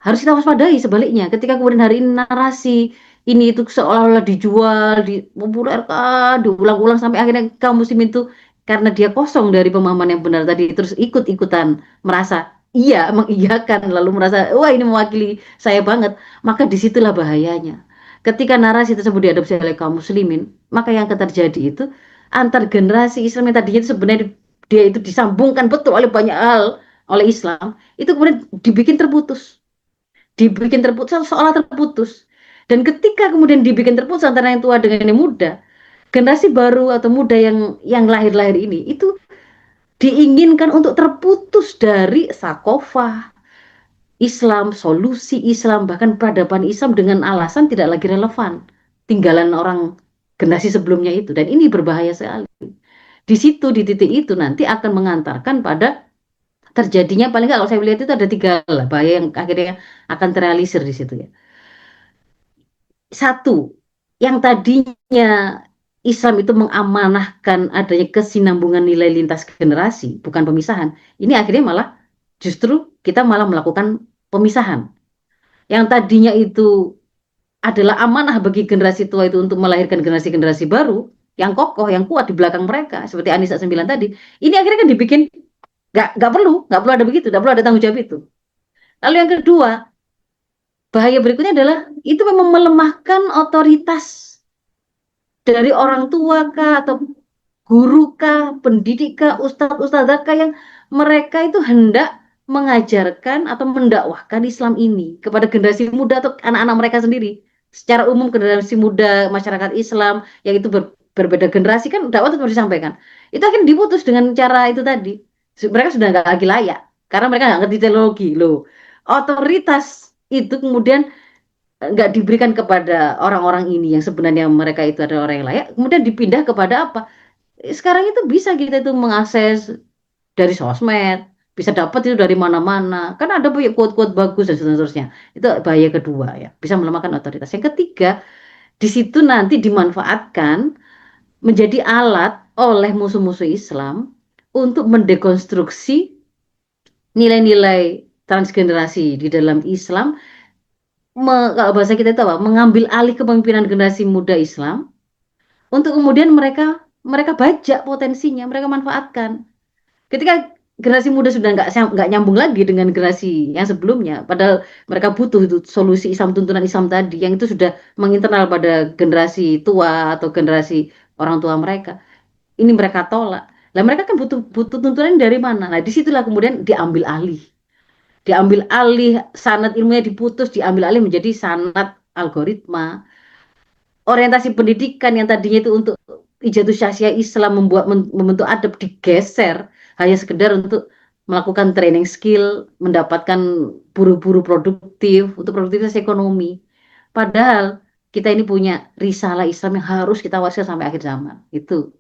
Harus kita waspadai sebaliknya. Ketika kemudian hari ini narasi ini itu seolah-olah dijual, dipopulerkan, diulang-ulang sampai akhirnya kaum muslimin itu karena dia kosong dari pemahaman yang benar tadi terus ikut-ikutan merasa iya mengiyakan lalu merasa wah ini mewakili saya banget, maka disitulah bahayanya. Ketika narasi tersebut diadopsi oleh kaum muslimin, maka yang akan terjadi itu antar generasi Islam yang tadinya itu sebenarnya dia itu disambungkan betul oleh banyak hal oleh Islam, itu kemudian dibikin terputus seolah terputus. Dan ketika kemudian dibikin terputus antara yang tua dengan yang muda, generasi baru atau muda yang lahir-lahir ini itu diinginkan untuk terputus dari sakofah Islam, solusi Islam, bahkan peradaban Islam dengan alasan tidak lagi relevan. Tinggalan orang generasi sebelumnya itu. Dan ini berbahaya sekali. Di situ, di titik itu nanti akan mengantarkan pada terjadinya paling nggak kalau saya lihat itu ada tiga lah bahaya yang akhirnya akan terrealisir di situ ya. Satu, yang tadinya Islam itu mengamanahkan adanya kesinambungan nilai lintas generasi, bukan pemisahan. Ini akhirnya malah justru kita malah melakukan pemisahan. Yang tadinya itu adalah amanah bagi generasi tua itu untuk melahirkan generasi-generasi baru yang kokoh, yang kuat di belakang mereka, seperti Anissa 9 tadi. Ini akhirnya kan dibikin nggak perlu ada begitu, nggak perlu ada tanggung jawab itu. Lalu yang kedua, bahaya berikutnya adalah itu memang melemahkan otoritas dari orang tua kah atau guru kah, pendidik kah, ustadz ustadzah kah yang mereka itu hendak mengajarkan atau mendakwahkan Islam ini kepada generasi muda atau anak-anak mereka sendiri. Secara umum generasi muda masyarakat Islam yang itu berbeda generasi kan dakwah tetap disampaikan. Itu akan diputus dengan cara itu tadi. Mereka sudah nggak lagi layak karena mereka nggak ngerti teologi loh. Otoritas itu kemudian nggak diberikan kepada orang-orang ini yang sebenarnya mereka itu adalah orang yang layak, kemudian dipindah kepada apa? Sekarang itu bisa kita itu mengakses dari sosmed, bisa dapat itu dari mana-mana. Kan ada banyak quote-quote bagus dan seterusnya. Itu bahaya kedua ya, bisa melemahkan otoritas. Yang ketiga, di situ nanti dimanfaatkan menjadi alat oleh musuh-musuh Islam untuk mendekonstruksi nilai-nilai transgenerasi di dalam Islam. Kalau bahasa kita itu apa? Mengambil alih kepemimpinan generasi muda Islam untuk kemudian mereka mereka bajak potensinya, mereka manfaatkan. Ketika generasi muda sudah nggak nyambung lagi dengan generasi yang sebelumnya, padahal mereka butuh itu solusi Islam, tuntunan Islam tadi yang itu sudah menginternal pada generasi tua atau generasi orang tua mereka. Ini mereka tolak. Lah mereka kan butuh butuh tuntunan dari mana? Nah disitulah kemudian diambil alih sanad ilmunya diputus, diambil alih menjadi sanad algoritma. Orientasi pendidikan yang tadinya itu untuk ijazah syasiah Islam membentuk adab digeser hanya sekedar untuk melakukan training skill, mendapatkan buru-buru produktif untuk produktivitas ekonomi. Padahal kita ini punya risalah Islam yang harus kita wariskan sampai akhir zaman. Itu